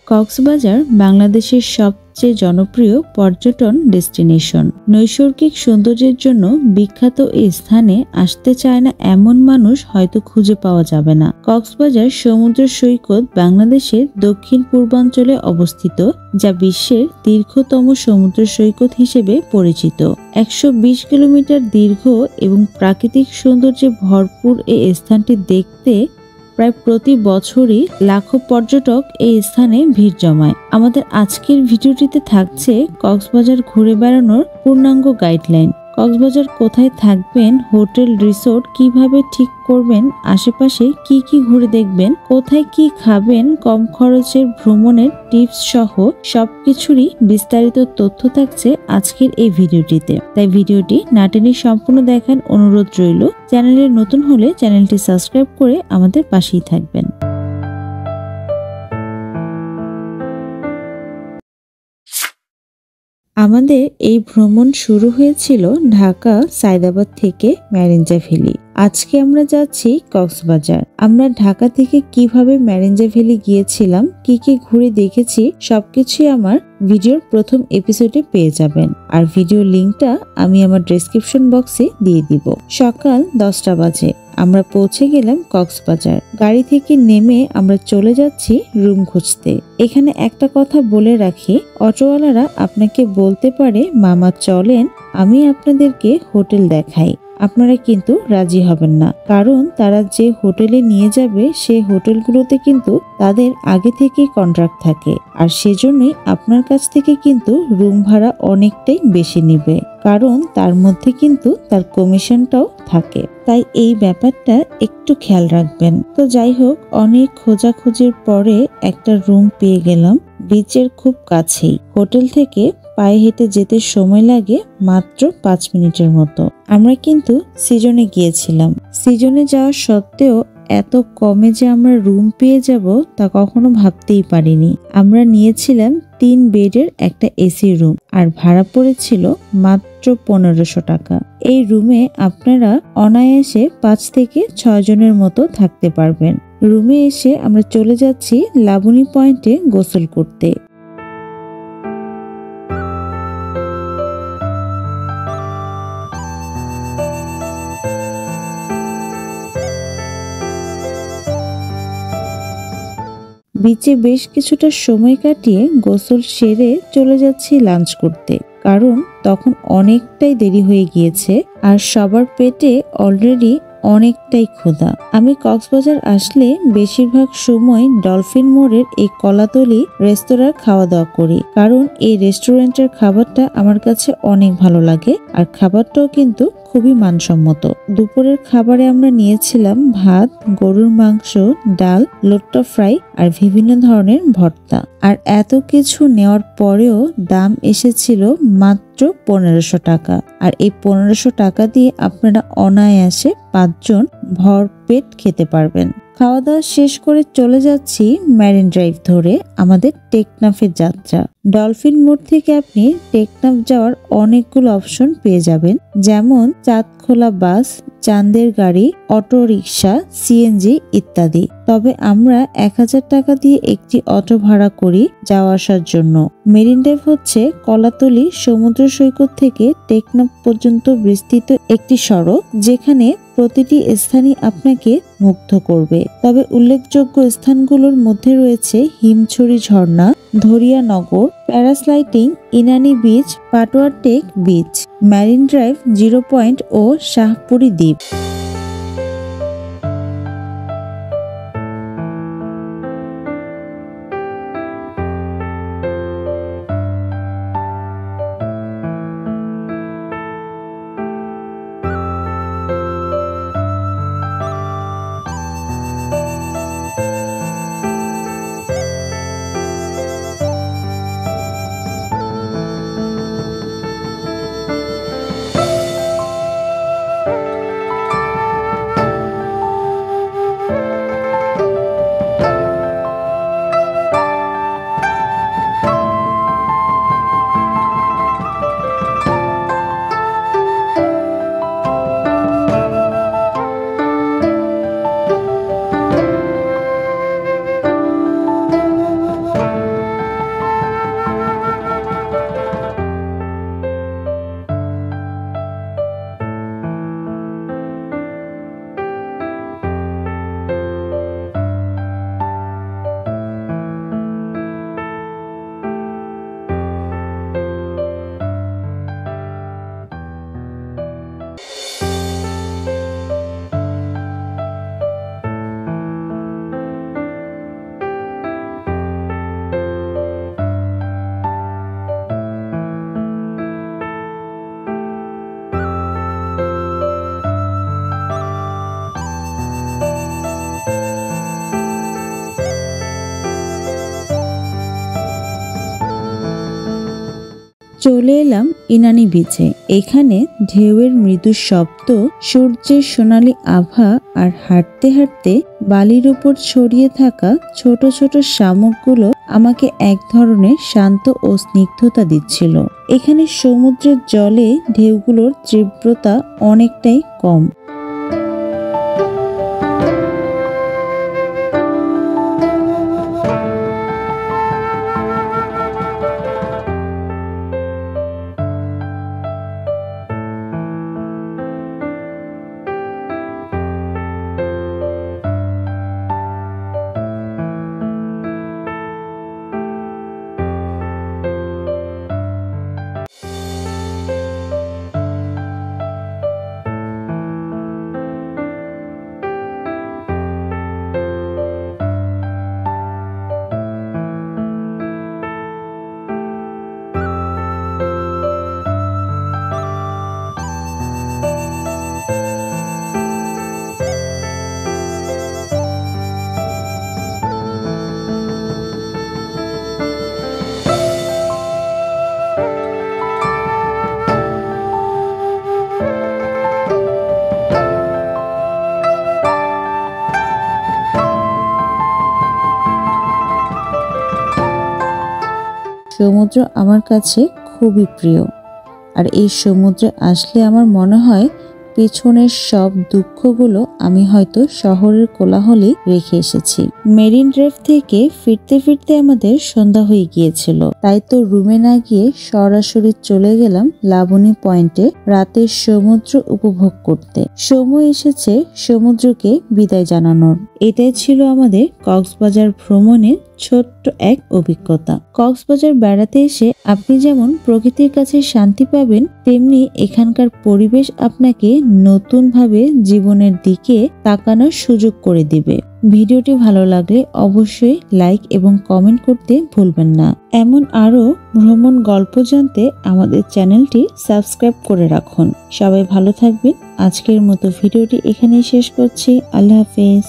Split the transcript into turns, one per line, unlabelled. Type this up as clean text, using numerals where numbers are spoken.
কক্সবাজার বাংলাদেশের সবচেয়ে জনপ্রিয় পর্যটন ডেস্টিনেশন। নৈসর্গিক সৌন্দর্যের জন্য বিখ্যাত এই স্থানে আসতে চায় না এমন মানুষ হয়তো খুঁজে পাওয়া যাবে না। কক্সবাজার সমুদ্র সৈকত বাংলাদেশের দক্ষিণ পূর্বাঞ্চলে অবস্থিত, যা বিশ্বের দীর্ঘতম সমুদ্র সৈকত হিসেবে পরিচিত। 120 কিলোমিটার দীর্ঘ এবং প্রাকৃতিক সৌন্দর্যে ভরপুর এই স্থানটি দেখতে প্রায় প্রতি বছরই লাখো পর্যটক এই স্থানে ভিড় জমায়। আমাদের আজকের ভিডিওটিতে থাকছে কক্সবাজার ঘুরে বেড়ানোর পূর্ণাঙ্গ গাইডলাইন। কক্সবাজার কোথায় থাকবেন, হোটেল রিসোর্ট কিভাবে ঠিক করবেন, আশেপাশে কি কি ঘুরে দেখবেন, কোথায় কি খাবেন, কম খরচের ভ্রমণের টিপস সহ সবকিছুরই বিস্তারিত তথ্য থাকছে আজকের এই ভিডিওটিতে। তাই ভিডিওটি না টেনে সম্পূর্ণ দেখার অনুরোধ রইল। চ্যানেলে নতুন হলে চ্যানেলটি সাবস্ক্রাইব করে আমাদের পাশেই থাকবেন। আমাদের এই ভ্রমণ শুরু হয়েছিল ঢাকা সায়দাবাদ থেকে ম্যারেঞ্জা ভ্যালি। আজকে আমরা যাচ্ছি কক্সবাজার। আমরা ঢাকা থেকে কিভাবে ম্যারেঞ্জা ভ্যালি গিয়েছিলাম, কি কি ঘুরে দেখেছি, সবকিছুই আমার ভিডিওর প্রথম এপিসোডে পেয়ে যাবেন। আর ভিডিও লিংকটা আমি আমার ডেসক্রিপশন বক্সে দিয়ে দিব। সকাল 10টা বাজে আমরা পৌঁছে গেলাম কক্সবাজার। গাড়ি থেকে নেমে আমরা চলে যাচ্ছি রুম খুঁজতে। এখানে একটা কথা বলে রাখি, অটোওয়ালারা আপনাকে বলতে পারে মামা চলেন আমি আপনাদেরকে হোটেল দেখাই, আপনারা কিন্তু রাজি হবেন না, কারণ তারা যে হোটেলে নিয়ে যাবে সেই হোটেলগুলোতে কিন্তু তাদের আগে থেকেই কন্ট্রাক্ট থাকে, আর সেজন্যই আপনার কাছ থেকে কিন্তু রুম ভাড়া অনেকটাই বেশি নিবে, কারণ তার মধ্যে কিন্তু তার কমিশনটাও থাকে। তাই এই ব্যাপারটা একটু খেয়াল রাখবেন। তো যাই হোক, অনেক খোঁজাখুঁজির পরে একটা রুম পেয়ে গেলাম বিচের খুব কাছেই। হোটেল থেকে পায়ে হেঁটে যেতে সময় লাগে মাত্র 5 মিনিটের মতো। আমরা কিন্তু সিজনে গিয়েছিলাম। সিজনে যাওয়া সত্ত্বেও এত কমে যে আমরা রুম পেয়ে যাব তা কখনো ভাবতেই পারিনি। আমরা নিয়েছিলাম 3 বেডের একটা এসি রুম, আর ভাড়া পড়েছিল মাত্র 1500 টাকা। এই রুমে আপনারা অনায়াসে 5 থেকে 6 জনের মতো থাকতে পারবেন। রুমে এসে আমরা চলে যাচ্ছি লাবণী পয়েন্টে গোসল করতে। বিচে বেশ কিছুটা সময় কাটিয়ে গোসল সেরে চলে যাচ্ছি লাঞ্চ করতে, কারণ তখন অনেকটাই দেরি হয়ে গিয়েছে আর সবার পেটে অলরেডি অনেকটাই ক্ষুধা। আমি কক্সবাজার আসলে বেশিরভাগ সময় ডলফিন মোড়ের এই কলাতলি রেস্তোরাঁর খাওয়া দাওয়া করি, কারণ এই রেস্টুরেন্টের খাবারটা আমার কাছে অনেক ভালো লাগে আর খাবারটাও কিন্তু খুবই মানসম্মত। দুপুরের খাবারে আমরা নিয়েছিলাম ভাত, গরুর মাংস, ডাল, লোট্টা ফ্রাই আর বিভিন্ন ধরনের ভর্তা। আর এত কিছু নেওয়ার পরেও দাম এসেছিল মাত্র 1500 টাকা। আর এই 1500 টাকা দিয়ে আপনারা অনায়াসে 5 জন ভরপেট খেতে পারবেন। খাওয়া দাওয়া শেষ করে চলে যাচ্ছি ম্যারিন ড্রাইভ ধরে আমাদের টেকনাফের যাত্রা। ডলফিন মোড় থেকে আপনি টেকনাফ যাওয়ার অনেকগুলো অপশন পেয়ে যাবেন, যেমন চাঁদখোলা বাস, চাঁদের গাড়ি, অটো রিক্সা, সিএনজি ইত্যাদি। তবে আমরা 1000 টাকা দিয়ে একটি অটো ভাড়া করি যাওয়া আসার জন্য। মেরিন ড্রাইভ হচ্ছে কলাতলি সমুদ্র সৈকত থেকে টেকনাফ পর্যন্ত বিস্তৃত একটি সড়ক, যেখানে প্রতিটি স্থানই আপনাকে মুগ্ধ করবে। তবে উল্লেখযোগ্য স্থানগুলোর মধ্যে রয়েছে হিমছড়ি ঝর্ণা, ধরিয়ানগর, প্যারাস্লাইডিং, Inani beach, Patuar Tek beach, marine drive, 0 point ও শাহপুরী দ্বীপ। চলে এলাম ইনানি বিচে। এখানে ঢেউয়ের মৃদু শব্দ, সূর্যের সোনালী আভা আর হাঁটতে হাঁটতে বালির উপর ছড়িয়ে থাকা ছোট ছোট শামুকগুলো আমাকে এক ধরনের শান্ত ও স্নিগ্ধতা দিচ্ছিল। এখানে সমুদ্রের জলে ঢেউগুলোর তীব্রতা অনেকটাই কম। সমুদ্র আমার কাছে খুবই প্রিয়, আর এই সমুদ্রে আসলে আমার মনে হয় পেছনের সব দুঃখগুলো আমি হয়তো শহরের কোলাহলে রেখে এসেছি। মেরিন ড্রাইভ থেকে ফিরতে ফিরতে আমাদের সন্ধ্যা হয়ে গিয়েছিল, তাই তো রুমে না গিয়ে সরাসরি চলে গেলাম লাবণী পয়েন্টে রাতের সমুদ্র উপভোগ করতে। সময় এসেছে সমুদ্রকে বিদায় জানানোর। এটাই ছিল আমাদের কক্সবাজার ভ্রমণের ছোট্ট এক অভিজ্ঞতা। কক্সবাজার বেড়াতে এসে আপনি যেমন প্রকৃতির কাছে শান্তি পাবেন, তেমনি এখানকার পরিবেশ আপনাকে নতুনভাবে জীবনের দিকে তাকানোর সুযোগ করে দিবে। ভিডিওটি ভালো লাগলে অবশ্যই লাইক এবং কমেন্ট করতে ভুলবেন না। এমন আরো ভ্রমণ গল্প জানতে আমাদের চ্যানেলটি সাবস্ক্রাইব করে রাখুন। সবাই ভালো থাকবেন। আজকের মতো ভিডিওটি এখানেই শেষ করছি। আল্লাহ হাফেজ।